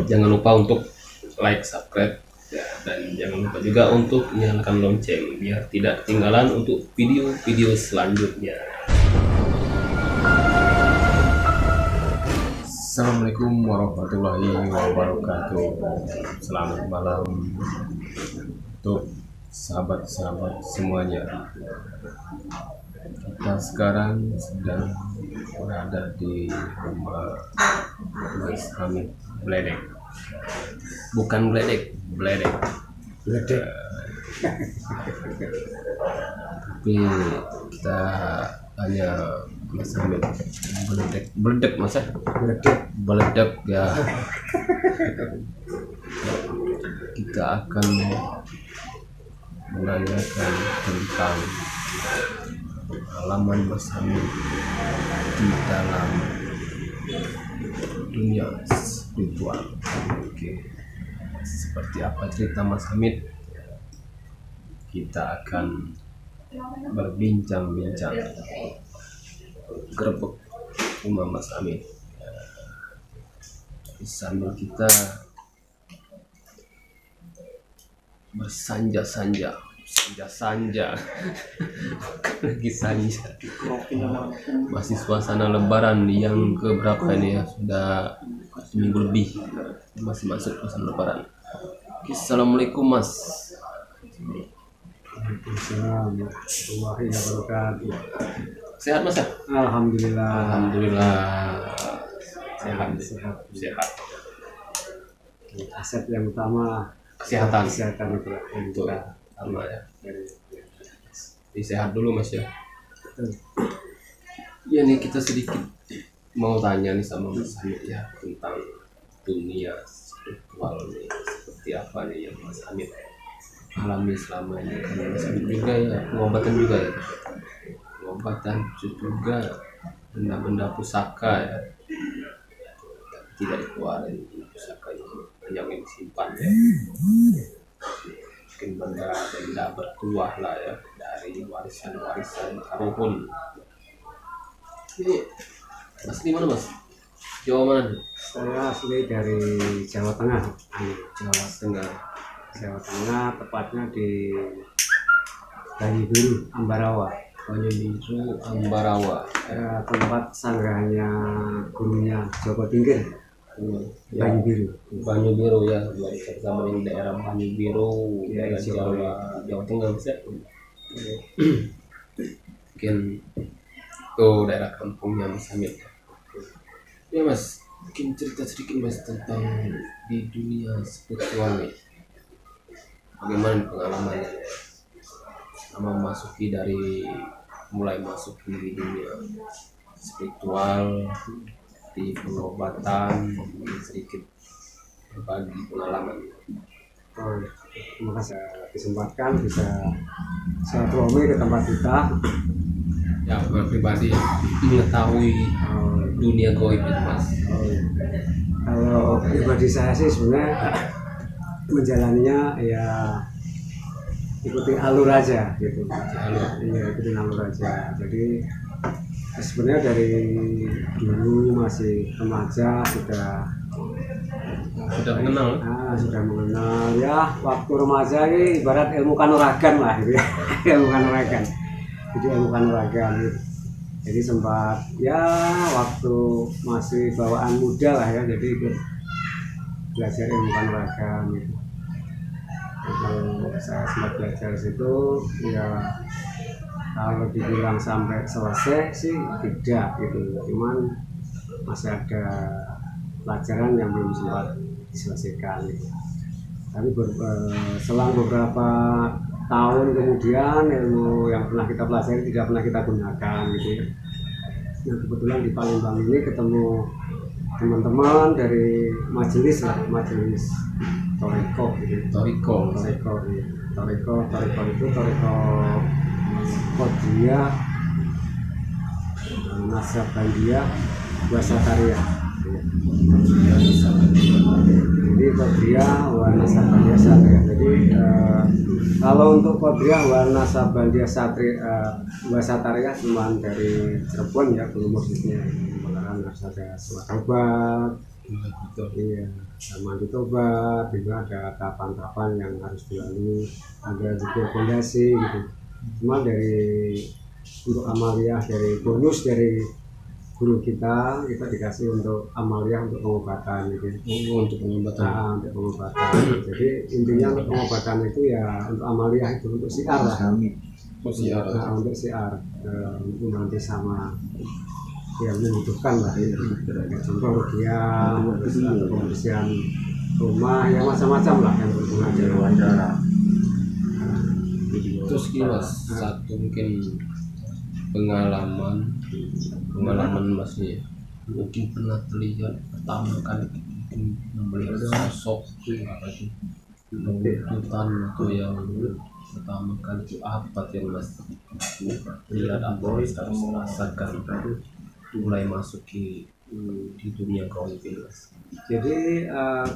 Jangan lupa untuk like, subscribe, ya, dan jangan lupa juga untuk nyalakan lonceng biar tidak ketinggalan untuk video-video selanjutnya. Assalamualaikum warahmatullahi wabarakatuh. Selamat malam untuk sahabat-sahabat semuanya. Kita sekarang sedang berada di rumah Mas Hamid Bledek. Bukan Bledek, Bledek. Tapi kita hanya Mas Hamid Bledek Mas ya? Bledek ya. Kita akan menanyakan tentang pengalaman Mas Hamid di dalam dunia spiritual. Oke. Seperti apa cerita Mas Hamid? Kita akan berbincang-bincang gerbek rumah Mas Hamid. Sambil kita bersanja-sanja lagi sanja, masih suasana lebaran yang keberapa ini ya, sudah seminggu lebih masih masuk suasana lebaran. Assalamualaikum Mas. Waalaikumsalam warahmatullahi wabarakatuh. Sehat Mas ya? Alhamdulillah. Sehat. Aset yang utama Kesehatan itu yang itu kita sama ya. Jadi sehat dulu Mas ya. Ya nih, kita sedikit mau tanya nih sama Mas Hamid ya tentang dunia spiritual nih, seperti apa nih yang Mas Hamid alami selama ini. Karena Mas Hamid juga ya pengobatan juga ya, pengobatan juga benda-benda pusaka ya, tidak dikeluarin pusaka itu yang disimpan ya. Mungkin benda bertuah lah ya dari warisan apapun. Ini Mas di mana Mas? Jawa mana? Saya asli dari Jawa Tengah. Jawa Tengah, Tepatnya di Banyu Ambarawa. tempat sanggarnya gurunya Joko Tingkir. Ya, Banyu Biru ya, bersama di daerah Banyu Biru, ya, daerah Jawa Tengah Mas ya. Mungkin tuh daerah kampungnya Mas Hamid. Ya Mas, mungkin cerita sedikit Mas tentang di dunia spiritual nih. Bagaimana pengalamannya sama mulai masuki di dunia spiritual, di pengobatan, sedikit berbagi pengalaman. Terima kasih kesempatan bisa silaturahmi ke tempat kita. Ya, pribadi mengetahui dunia gaib itu Mas. Kalau pribadi saya sih sebenarnya menjalaninya ya ikuti alur aja gitu. Ikuti alur aja. Jadi sebenarnya dari dulu masih remaja sudah mengenal ya. Waktu remaja ini ibarat ilmu kanuragan lah gitu ya. Ilmu kanuragan gitu. Jadi sempat ya waktu masih bawaan muda lah ya, jadi ikut belajar ilmu kanuragan gitu. Kalau saya sempat belajar situ ya, kalau dibilang sampai selesai sih tidak gitu, cuman masih ada pelajaran yang belum sempat diselesaikan gitu. Tapi selang beberapa tahun kemudian ilmu yang pernah kita pelajari tidak pernah kita gunakan gitu ya. Nah kebetulan di Palembang ini ketemu teman-teman dari majelis Toriko gitu. Toriko itu Toriko Kodria Nasabandia Wasataria. Jadi Kodria Nasabandia Satria. Jadi kalau untuk Kodria Nasabandia Satria Wasataria cuma dari Cirebon ya, belum musiknya. Ada surat obat, Betul. Iya, sama ditobat juga ada tahapan-tahapan yang harus dilalui, ada bikin fondasi gitu. Cuma dari untuk amaliyah dari bonus dari guru kita dikasih untuk amaliyah untuk pengobatan gitu. Untuk pengobatan. Nah, untuk pengobatan. Jadi intinya untuk pengobatan itu ya untuk amaliyah itu untuk siar lah. Sosial. Nah, untuk siar untuk nanti sama yang membutuhkan lah ya. Kayak contoh rukiah, terus ada pembersihan rumah, ya macam-macam lah yang berhubungan dengan wajah. Terus gini mas, satu mungkin pengalaman masnya, mungkin pernah terlihat pertama kali mungkin melihat sosok apa sih tuntutan atau yang pertama kali itu apa yang mas lihat atau harus rasakan mulai masuk di dunia gaib ini mas? Jadi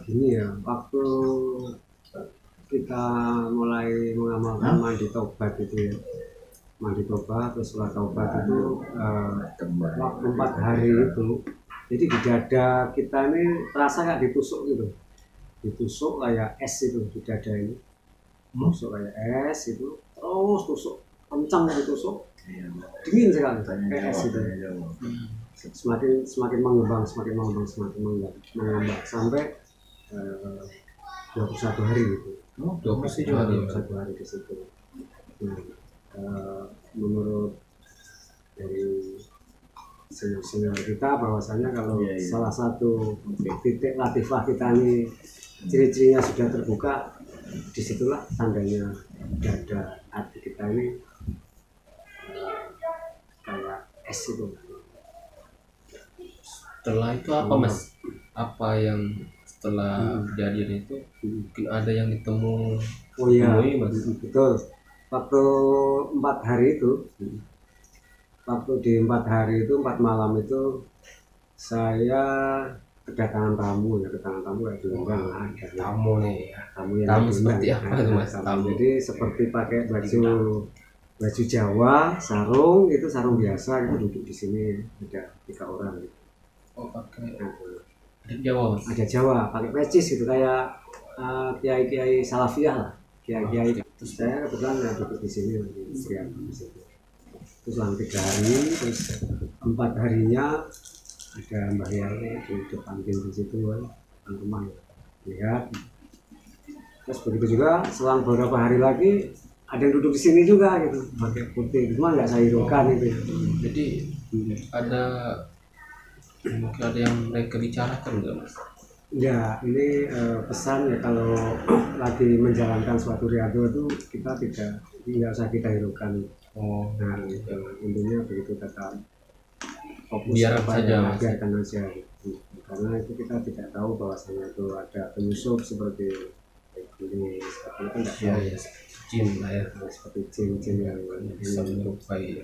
gini ya, waktu kita mulai mengamalkan mandi tobat itu ya, mandi tobat terus setelah tobat itu waktu 4 hari itu, jadi di dada kita ini terasa kayak ditusuk gitu, ditusuk kayak es itu di dada ini, tusuk kayak es itu, terus tusuk kencang, ditusuk dingin sekali kayak es itu, semakin mengembang sampai 21 hari gitu. 21 hari. 21 hari di situ. Nah, menurut dari senior kita bahwasanya kalau salah satu titik latifah kita ini ciri-cirinya sudah terbuka, disitulah tandanya dada hati kita ini kayak es itu. Setelah itu apa mas? Apa yang setelah kejadian itu mungkin ada yang ditemu? Oh iya, mas. betul. Waktu 4 hari itu, waktu di 4 hari itu 4 malam itu saya kedatangan tamu ya, kayak diundang ada Tamu nih. tamu yang Tamu diundang, seperti apa itu mas? Tamu. Jadi seperti pakai baju Jawa, sarung itu sarung biasa, itu duduk di sini ada 3 orang gitu. Oh pakai Jawa mas. Ada Jawa pakai pecis gitu kayak kiai-kiai salafiyah lah, kiai-kiai. Terus saya kebetulan ya duduk di sini lagi istirahat di situ. Terus selama 3 hari, terus 4 harinya ada Mbah Yai di depan pintu situ kan, rumah ya. Lihat. Terus begitu juga selang beberapa hari lagi ada yang duduk di sini juga gitu, pakai putih, cuma nggak saya hiraukan itu. Jadi mungkin ada yang mereka bicarakan nggak mas? Ya, ini pesan ya kalau lagi menjalankan suatu riyadhah itu kita tidak usah kita hiraukan. Oh, Nah, gitu. Intinya begitu, tetap fokus biarkan saja, ya, Mas. biarkan aja gitu. Karena itu kita tidak tahu bahwasanya itu ada penyusup seperti ini, seperti itu tidak ya, tahu. ya, jin lah ya, Seperti jin-jin yang bisa menyerupai.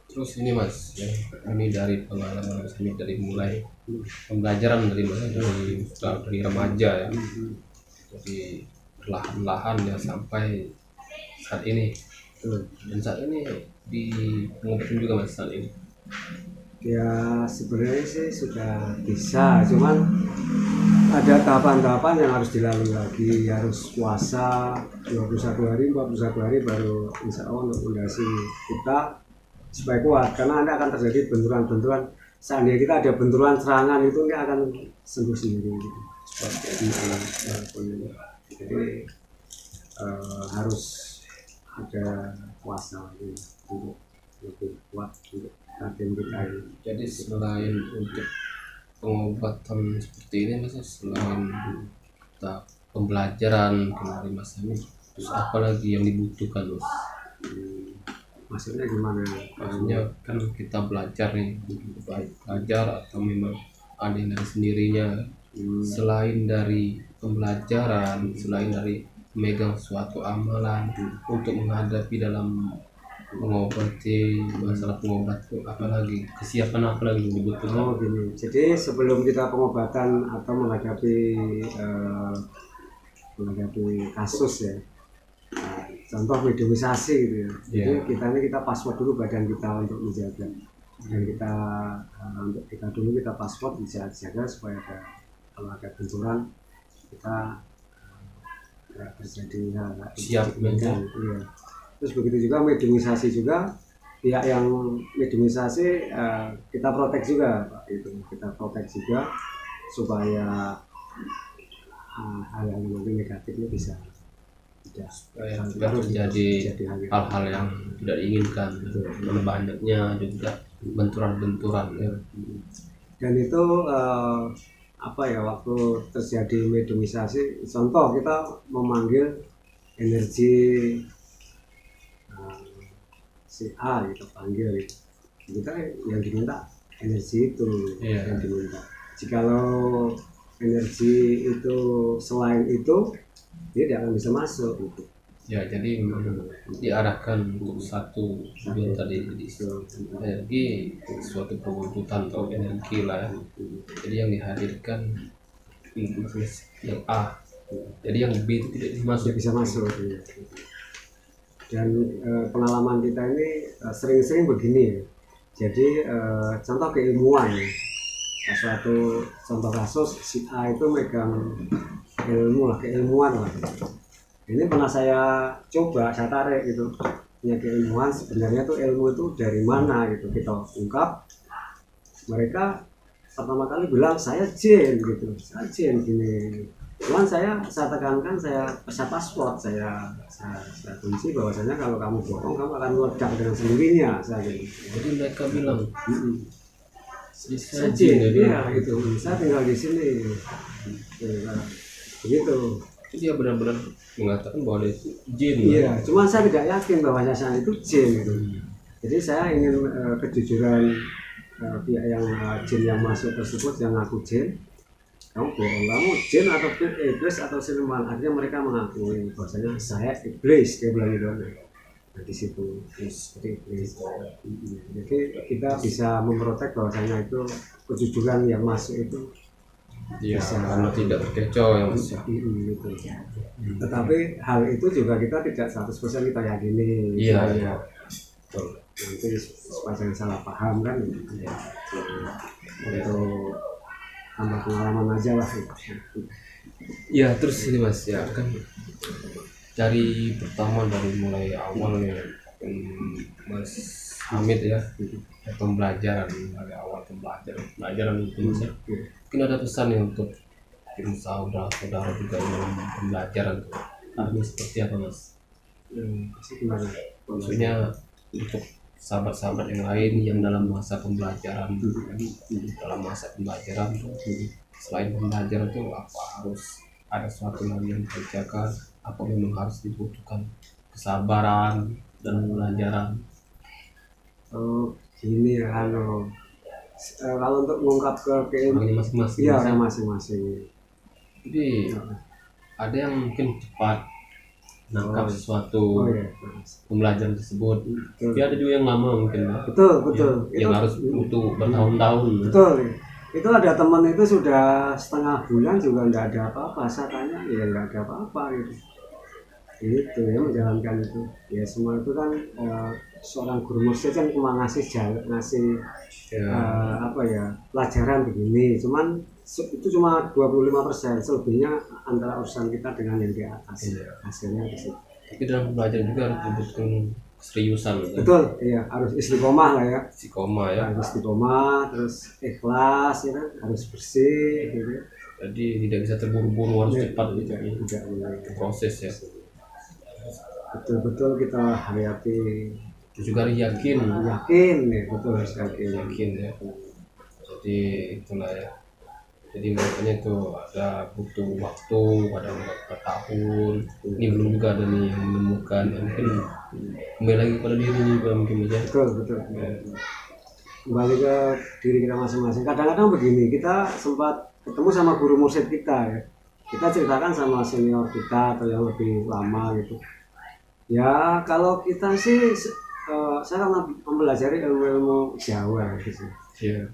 Terus ini mas, ya, ini dari pengalaman mas, ini dari mulai pembelajaran dari mana, dari remaja ya, jadi perlahan-lahan ya sampai saat ini. Dan saat ini di pengobatan juga mas saat ini. Ya sebenarnya sih sudah bisa, cuman ada tahapan-tahapan yang harus dilalui lagi, harus puasa 21 hari, 41 hari baru insya Allah untuk fondasi kita supaya kuat, karena Anda akan terjadi benturan-benturan. Seandainya kita ada benturan serangan itu nggak akan sembuh sendiri gitu. Jadi harus ada puasa lagi untuk lebih kuat untuk batin kita ini. Jadi selain untuk pengobatan seperti ini mas, selain kita pembelajaran kemarin mas ini, terus apa lagi yang dibutuhkan mas? Maksudnya gimana? Maksudnya kan kita belajar nih, baik belajar atau memang ada yang dari sendirinya. Selain dari pembelajaran, selain dari memegang suatu amalan untuk menghadapi dalam mengobati masalah pengobatan, apalagi kesiapan apa lagi yang dibutuhkan? Oh gini, jadi sebelum kita pengobatan atau menghadapi kasus ya, contoh mediumisasi gitu ya. Jadi kita password dulu badan kita untuk menjaga dan kita untuk kita dulu kita password bisa jaga supaya kalau ada benturan kita nggak terjadi hal Siap, iya. Terus begitu juga mediumisasi juga, pihak yang mediumisasi kita protek juga Pak, itu kita protek juga supaya hal-hal yang mungkin negatif ini bisa tidak terjadi hal-hal yang tidak diinginkan, karena banyaknya juga benturan-benturan ya. Dan itu apa ya, waktu terjadi mediumisasi, contoh kita memanggil energi si A, kita panggil kita yang diminta energi itu yang diminta. Jikalau energi itu selain itu dia tidak akan bisa masuk gitu. Ya, jadi diarahkan untuk satu tujuan tadi, energi suatu perwujudan atau energi lah ya. Jadi yang dihadirkan yang A, jadi yang B itu tidak bisa masuk ya. Dan pengalaman kita ini sering-sering begini ya. Jadi contoh keilmuan ya. Suatu contoh kasus si A itu megang ilmu lah, keilmuan lah. Ini pernah saya coba, saya tarik gitu, punya keilmuan sebenarnya tuh ilmu itu dari mana gitu, kita ungkap. Mereka pertama kali bilang saya jin gitu, saya jin gini. Cuman saya tekankan, saya password, saya kunci bahwasanya kalau kamu bohong kamu akan meledak dengan sendirinya, saya gitu. Jadi mereka bilang saya jin, ya gitu, saya tinggal di sini, begitu. Dia benar-benar mengatakan bahwa dia itu jin. Iya, cuma saya tidak yakin bahwa saya itu jin gitu. Jadi saya ingin kejujuran pihak yang jin yang masuk tersebut, yang ngaku jin. Kamu bohong, kamu jin atau iblis atau siluman. Artinya mereka mengakui bahwasanya saya iblis, dia bilang gitu. Nah, di situ seperti iblis. Jadi kita bisa memprotek bahwasanya itu kejujuran yang masuk itu. Ya, karena tidak terkecoh yang gitu. Tetapi hal itu juga kita tidak 100% kita yakini. Iya. Nanti supaya jangan salah paham kan. Ya. Untuk tambah pengalaman aja lah. Ya, terus ini Mas ya kan dari pertama, dari mulai awal ya Mas Hamid ya, pembelajaran dari awal pembelajaran itu Mas ya. Mungkin ada pesan ya untuk tim saudara juga yang pembelajaran tuh. Ini seperti apa Mas? Maksudnya untuk sahabat-sahabat yang lain yang dalam masa pembelajaran, selain pembelajaran itu apa harus ada suatu hal yang dikerjakan, apa memang harus dibutuhkan kesabaran dan pembelajaran? Gini ya, kalau untuk mengungkap ke keilmuan masing-masing, ya masing-masing. Jadi ada yang mungkin cepat nangkap sesuatu pembelajaran tersebut, tapi ada juga yang lama mungkin. Betul. Yang harus butuh bertahun-tahun. Betul. Itu ada teman itu sudah setengah bulan juga nggak ada apa-apa. Saya tanya, ya nggak ada apa-apa gitu. Itu ya menjalankan itu. Ya semua itu kan seorang guru mursyid kan cuma ngasih pelajaran begini. Cuman itu cuma 25%, selebihnya antara urusan kita dengan yang di atas. Hasilnya di situ. Tapi dalam belajar juga harus dibutuhkan keseriusan. Betul, iya harus istiqomah lah ya. Istiqomah ya. Harus istiqomah, terus ikhlas ya kan, harus bersih gitu. Jadi tidak bisa terburu-buru, harus cepat gitu. Tidak proses ya. Betul-betul kita hayati. Itu juga harus yakin ya, betul harus yakin ya. Jadi itulah ya. Jadi makanya itu ada butuh waktu, ada beberapa tahun. Ini belum juga ada nih yang menemukan, mungkin kembali lagi pada diri juga mungkin aja. Betul. Kembali ke diri kita masing-masing. Kadang-kadang begini, kita sempat ketemu sama guru mursyid kita ya. Kita ceritakan sama senior kita atau yang lebih lama gitu. Ya kalau kita sih, saya kan mempelajari ilmu-ilmu Jawa gitu. Iya.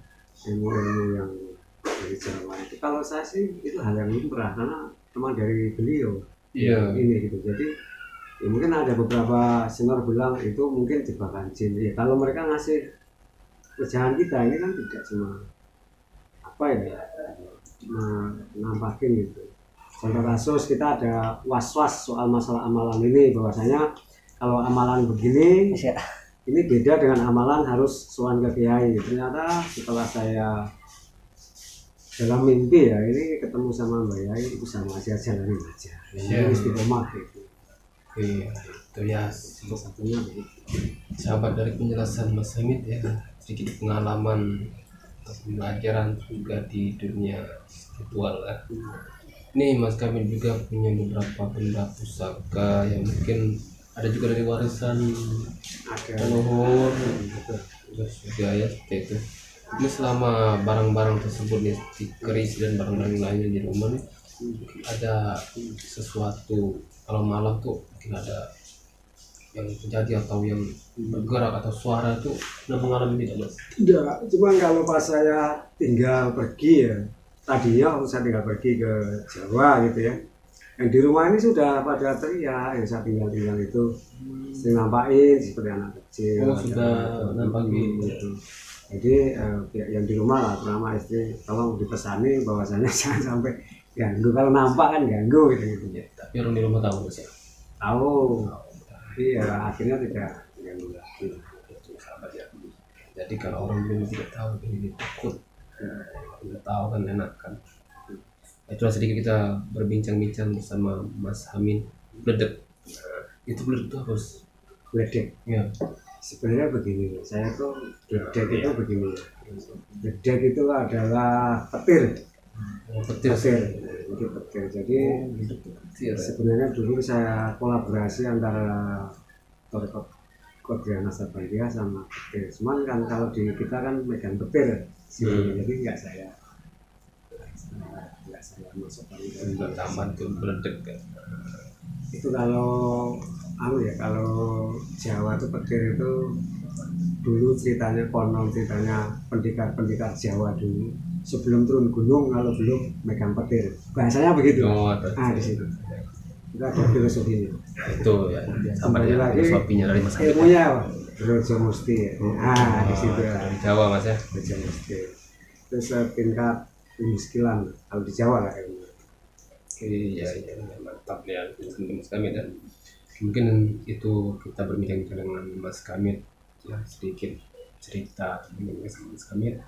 Ilmu-ilmu yang dari Jawa itu, kalau saya sih itu hal yang lumrah karena memang dari beliau. Ini gitu. Jadi ya mungkin ada beberapa senior bilang itu mungkin jebakan jin. Ya kalau mereka ngasih kerjaan kita ini kan tidak cuma apa ya, cuma nampakin gitu. Contoh kasus kita ada was-was soal masalah amalan ini, bahwasanya kalau amalan begini ini beda dengan amalan harus sowan ke kiai. Ternyata setelah saya dalam mimpi ya ini ketemu sama Mbak Yai, itu sama aja, jalanin aja. Ini istiqomah gitu. Iya, itu ya Salah satunya begitu. sahabat dari penjelasan Mas Hamid ya, sedikit pengalaman atau pembelajaran juga di dunia spiritual lah. Ini Mas Kamil juga punya beberapa benda pusaka yang mungkin ada juga dari warisan Ada leluhur, terus juga ya seperti itu. Ini selama barang-barang tersebut nih, keris dan barang-barang lainnya di rumah nih, mungkin ada sesuatu kalau malam tuh mungkin ada yang terjadi atau yang bergerak atau suara itu pernah mengalami tidak Mas? tidak, cuma kalau pas saya tinggal pergi ya, tadinya waktu saya tinggal pergi ke Jawa gitu ya, yang di rumah ini sudah pada teriak, yang saya tinggal itu sering nampakin seperti anak kecil. Oh, sudah nampakin gitu. Jadi pihak yang di rumah lah, terutama istri, tolong dipesani bahwasanya jangan sampai ganggu, kalau nampak kan ganggu gitu. Ya, tapi orang di rumah tahu Mas ya. Tahu, tapi ya akhirnya tidak ganggu lagi. Itu sahabat ya. Jadi kalau orang belum tidak tahu ini takut, tidak tahu kan enak kan. Itulah sedikit kita berbincang-bincang bersama Mas Hamid. Bledek. Itu bledek itu harus Bledek. ya. Sebenarnya begini, saya tuh bledek itu begini. Bledek itu adalah petir. Petir. Jadi petir. Jadi Petir. sebenarnya dulu saya kolaborasi antara Torikot Kodriana Sabadia sama petir. Cuman kan kalau di kita kan megang petir, jadi nggak saya masukkan Juga taman tuh bledek kan. itu. Kalau kalau Jawa tuh petir itu dulu ceritanya, konon ceritanya pendekar Jawa dulu sebelum turun gunung kalau belum megang petir, bahasanya begitu. Di situ itu ada filosofinya. Itu ya sampai Kembali lagi filosofinya dari Mas Hamid. ilmunya Brojo Musti. Di situ ya, Dari Jawa Mas ya. Brojo Musti. Terus tingkat kemiskinan kalau di Jawa lah ilmunya. Iya, mantap ya Mas Kamil dan mungkin itu kita berbincang dengan Mas Kamil ya, sedikit cerita dengan Mas Kamil.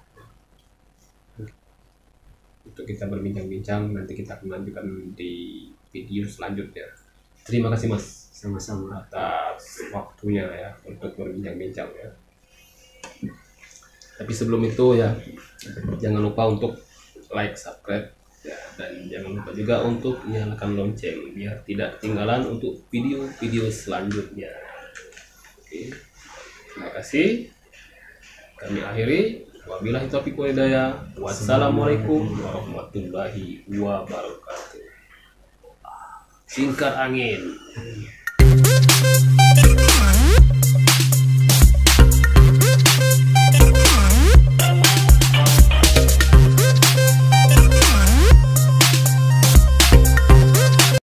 Untuk kita berbincang-bincang, nanti kita akan lanjutkan di video selanjutnya. Terima kasih Mas Sama-sama. atas waktunya ya untuk berbincang-bincang ya. Tapi sebelum itu ya jangan lupa untuk like, subscribe ya, dan jangan lupa juga untuk nyalakan lonceng biar tidak ketinggalan untuk video-video selanjutnya. Oke. Terima kasih. Kami akhiri. Wabillahi taufiq wal hidayah. Wassalamualaikum warahmatullahi wabarakatuh. Singkat angin.